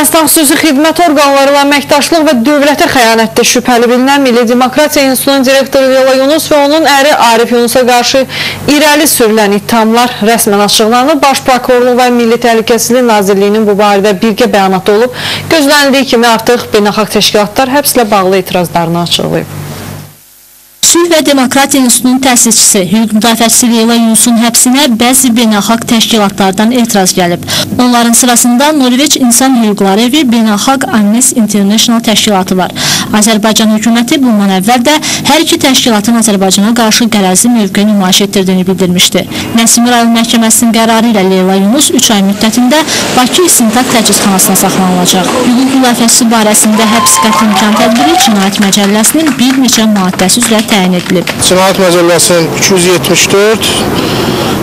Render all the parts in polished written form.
Ermənistan xüsusi xidmət orqanları ilə əməkdaşlıq və dövlətə xəyanətdə şübhəli bilinən Milli Demokratiya İnstitutunun direktoru Leyla Yunus və onun əri Arif Yunusa qarşı irəli sürülən ittihamlar rəsmən açıqlanıb. Baş Prokurorluq və Milli Təhlükəsizlik Nazirliyinin bu barədə birgə bəyanatı olub. Gözlənildiyi kimi artıq beynəlxalq təşkilatlar həbslə bağlı etirazlarını açıqlayıb. Sülh və Demokratiya İnstitutunun təsisçisi, hüquq müdafiəçisi Leyla Yunusun həbsinə bəzi beynəlxalq təşkilatlardan etiraz gəlib. Onların sırasında Norveç İnsan Hüquqları Evi, Beynəlxalq Amnesty International təşkilatı var. Azərbaycan hökuməti bundan əvvəl də hər iki təşkilatın Azərbaycana qarşı qərəzli mövqe nümayiş etdirdiyini bildirmişdi. Nəsimi rayon məhkəməsinin qərarı ilə Leyla Yunus 3 ay müddətində Bakı İstintaq Təcridxanasına saxlanılacaq. Hüquq müdafiəçisi barəsində həbs qəti imkan tədbiri Cinayət Məcəlləsinin bir neçə maddəsi üzrə təyin edilib. Cinayət Məcəlləsinin 274,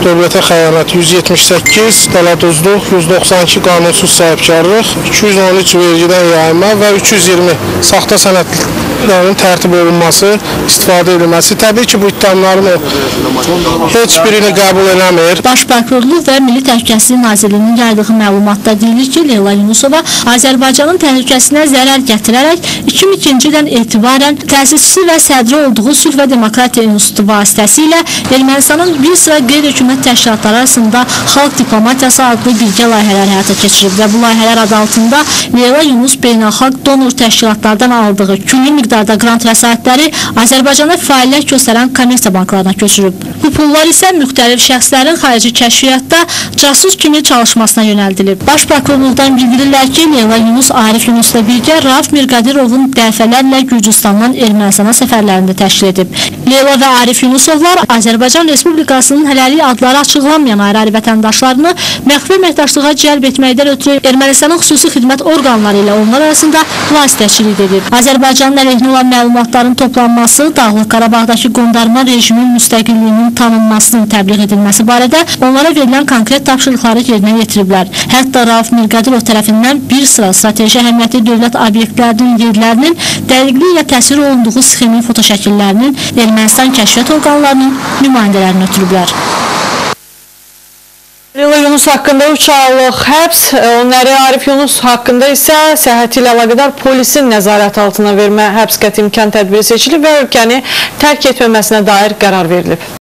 dövlətə xəyanət 178, dələduzluq 192 qanunsuz sahibkarlıq, 213 vergidən yayınma və 320 saxta sənədlərin tərtib olunması, istifadə edilməsi. Təbii ki, bu ittihamların heç birini qəbul eləmir. Baş Prokurorluq və Milli Təhlükəsizlik Nazirliyinin yaydığı məlumatda deyilir ki, Leyla Yunusova Azərbaycanın təhlükəsinə zərər gətirərək 2002-ci ildən etibarən təsisçisi və sədri olduğu Sülh və Demokratiya İnstitutu vasitəsilə Ermənistanın bir sıra qeyri-hökumət təşkilatları arasında xalq diplomatiyası adlı birgə layihələr həyata keçirib və bu layihələr adı altında Leyla Yunus beynəlxalq donor təşkilatlardan aldığı külli miqdarda qrant vəsaitləri Azərbaycana fəaliyyət göstərən kommersiya banklarına köçürüb. Bu pullar isə müxtəlif şəxslərin xarici kəşfiyyatda casus kimi çalışmasına yönəldilib. Baş Prokurorluqdan bildirirlər ki, Leyla Yunus Arif Yunusla birgə Rauf Mirqadirovun dəfələrlə Gürcüstandan Ermənistana səfərlərində təşkil edib. Leyla və Arif Yunusovlar Azərbaycan Respublikasının hələlik adları açıqlanmayan ayrı-ayrı vətəndaşlarını məxfi əməkdaşlığa cəlb etməkdən ötürü Ermənistanın xüsusi xidmət orqanları ilə onlar arasında vasitəçilik edib. Azərbaycanın əleyhinə olan məlumatların toplanması, Dağlıq Qarabağdakı qondarma rejimin müstəqilliyinin tanınmasının təbliğ edilməsi barədə onlara verilən konkret tapşırıqları yerinə yetiriblər. Hətta Rauf Mirqadirov tərəfindən bir sıra strateji əhəmiyyətli dövlət obyektlərinin yerlərinin dəqiqliklə təsvir olunduğu sxemin fotoşəkillərinin Ermənistan kəşfiyyat orqanlarının nümayəndələrini ötürüblər. Leyla Yunus haqqında 3 aylıq həbs, onun əri Arif Yunus haqqında isə səhhəti ilə əlaqədar polisin nəzarət altına vermə həbs qəti imkan tədbiri seçilib və ölkəni tərk etməməsinə dair qərar verilib.